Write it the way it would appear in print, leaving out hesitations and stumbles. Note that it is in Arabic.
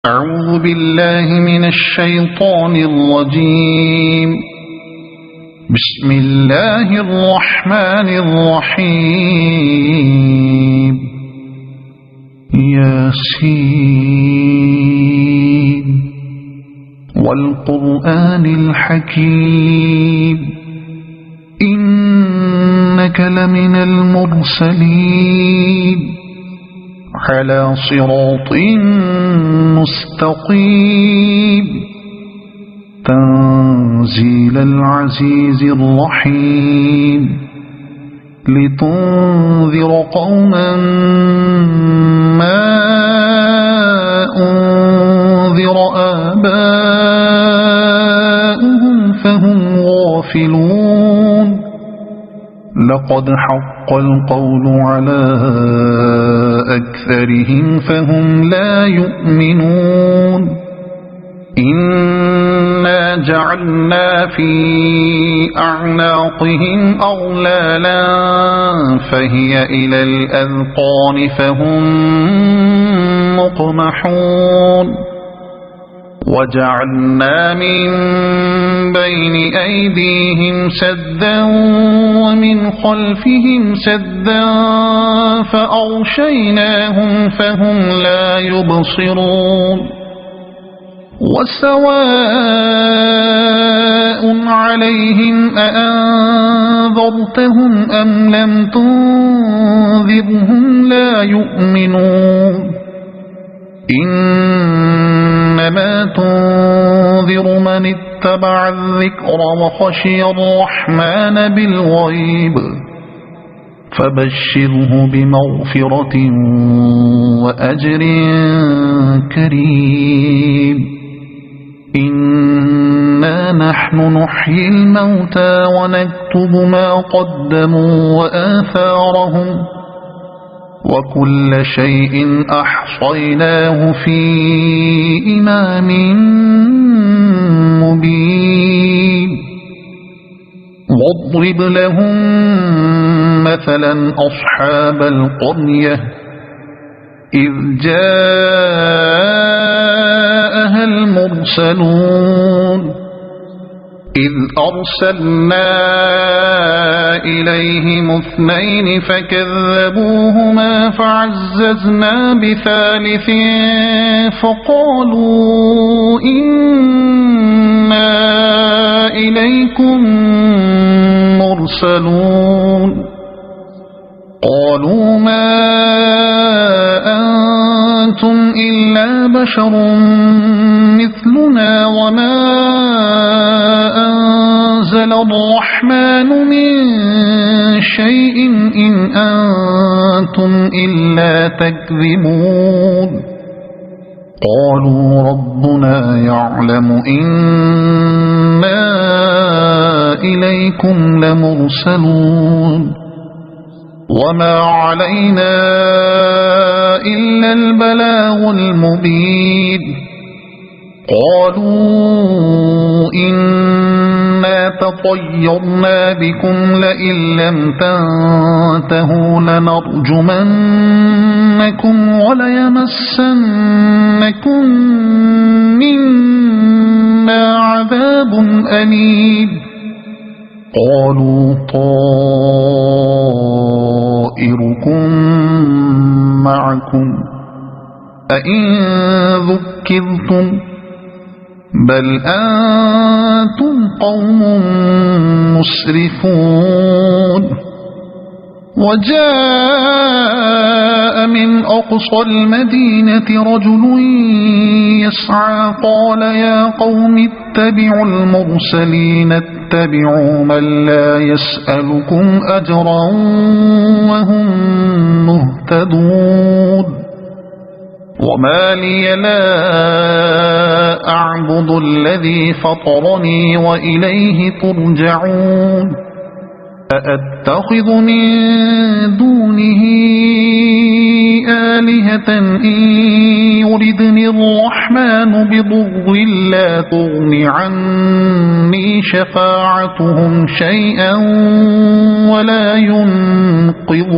أعوذ بالله من الشيطان الرجيم. بسم الله الرحمن الرحيم. ياسين والقرآن الحكيم إنك لمن المرسلين على صراط مستقيم تنزيل العزيز الرحيم لتنذر قوما ما أنذر آباؤهم فهم غافلون. لقد حق القول على أكثرهم فهم لا يؤمنون. إنا جعلنا في أعناقهم أغلالا فهي إلى الأذقان فهم مقمحون. وجعلنا من بين أيديهم سدا ومن خلفهم سدا فأغشيناهم فهم لا يبصرون. وسواء عليهم أأنذرتهم أم لم تنذرهم لا يؤمنون. إنما تنذر من اتبع الذكر وخشي الرحمن بالغيب فبشره بمغفرة وأجر كريم. إنا نحن نحيي الموتى ونكتب ما قدموا وآثارهم وكل شيء أحصيناه في إمام مبين. واضرب لهم مثلا أصحاب القرية إذ جاءها المرسلون إذ أرسلنا إليهم اثنين فكذبوهما فعززنا بثالث فقالوا إنا إليكم مرسلون. قالوا ما أنتم إلا بشر مثلنا وما أنزل الرحمن من شيء إن أنتم إلا تكذبون. قالوا ربنا يعلم إنا إليكم لمرسلون وما علينا إلا البلاغ المبين. قالوا إنا تطيرنا بكم لئن لم تنتهوا لنرجمنكم وليمسنكم منا عذاب أليم. قالوا طائركم معكم أئن ذكرتم بل أنتم قوم مسرفون. وجاء من أقصى المدينة رجل يسعى قال يا قوم اتبعوا المرسلين اتبعوا من لا يسألكم أجرا وهم مهتدون. وما لي لا أعبد الذي فطرني وإليه ترجعون. أأتخذ من دونه آلهة إن يردني الرحمن بضر لا تغن عني شفاعتهم شيئا ولا ينقذون.